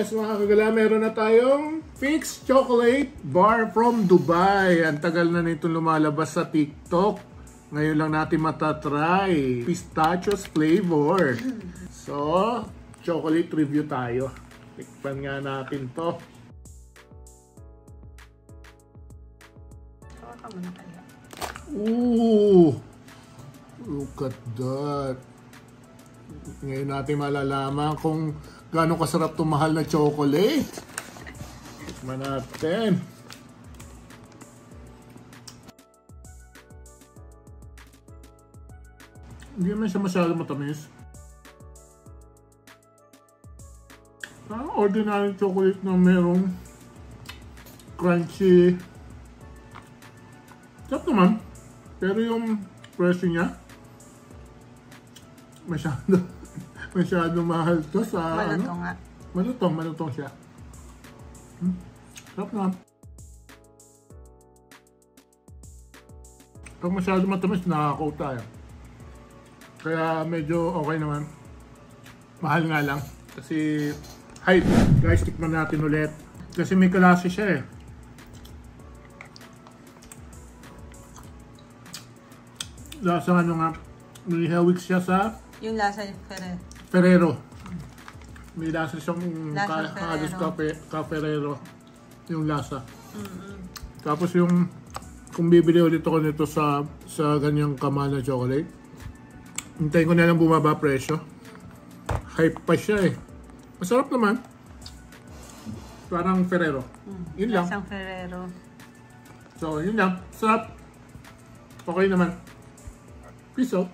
Yes, mga kagala, meron na tayong Fix Chocolate Bar from Dubai. Ang tagal na nito lumalabas sa TikTok. Ngayon lang natin matatry. Pistachios flavor. So, chocolate review tayo. Tikpan nga natin to. Ooh! Look at that. Ngayon natin malalaman kung gaano kasarap itong mahal na chocolate. Tikman natin. Hindi naman siya masyadong matamis. Parang ordinary chocolate na merong crunchy. Sarap naman. Pero yung presyo niya, masyado mahal to sa malutong nga. Malutong siya. Sarap na. Pag masyado matamis, nakaka-coat tayo. Kaya medyo okay naman. Mahal nga lang. Kasi hype. Guys, tikman natin ulit. Kasi may kalasi siya eh. Lasa ano nga, may hawig siya sa yung lasa yung Ferrero. May lasa siyang halos ka-Ferrero yung lasa. Tapos yung kung bibili ulit ako nito sa ganyang kamahal na chocolate, hintayin ko na lang bumaba presyo. Hype pa siya eh. Masarap naman. Parang Ferrero. Yun lang. Lasang Ferrero. So, yun lang. Sarap. Okay naman. Peace out.